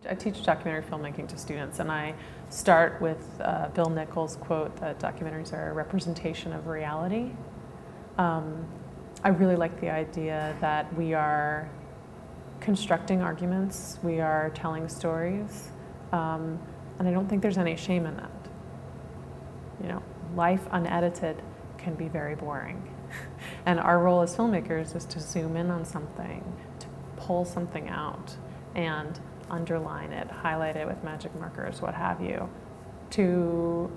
I teach documentary filmmaking to students, and I start with Bill Nichols' quote that documentaries are a representation of reality. I really like the idea that we are constructing arguments, we are telling stories, and I don't think there's any shame in that. You know, life unedited can be very boring. And our role as filmmakers is to zoom in on something, to pull something out, and underline it, highlight it with magic markers, what have you, to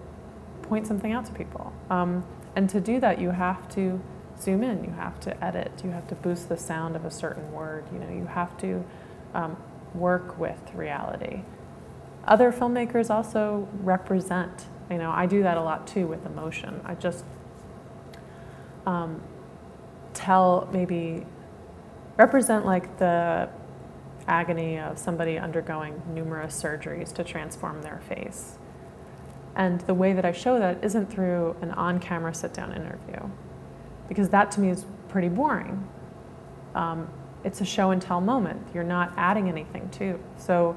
point something out to people. And to do that, you have to zoom in, you have to edit, you have to boost the sound of a certain word, you know, you have to work with reality. Other filmmakers also represent, you know, I do that a lot too with emotion. I just represent like the agony of somebody undergoing numerous surgeries to transform their face. And the way that I show that isn't through an on-camera sit-down interview, because that to me is pretty boring. It's a show and tell moment. You're not adding anything to. So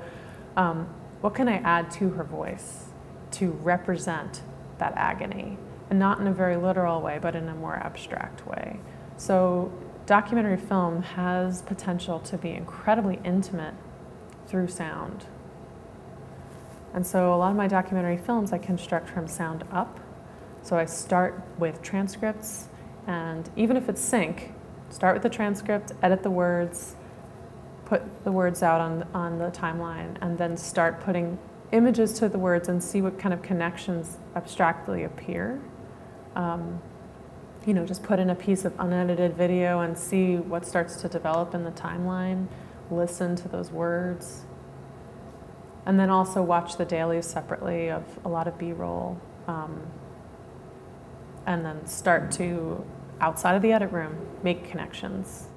what can I add to her voice to represent that agony? And not in a very literal way, but in a more abstract way. So documentary film has potential to be incredibly intimate through sound. And so a lot of my documentary films I construct from sound up. So I start with transcripts, and even if it's sync, start with the transcript, edit the words, put the words out on the timeline, and then start putting images to the words and see what kind of connections abstractly appear. You know, just put in a piece of unedited video and see what starts to develop in the timeline, listen to those words. And then also watch the dailies separately of a lot of B-roll. And then start to, outside of the edit room, make connections.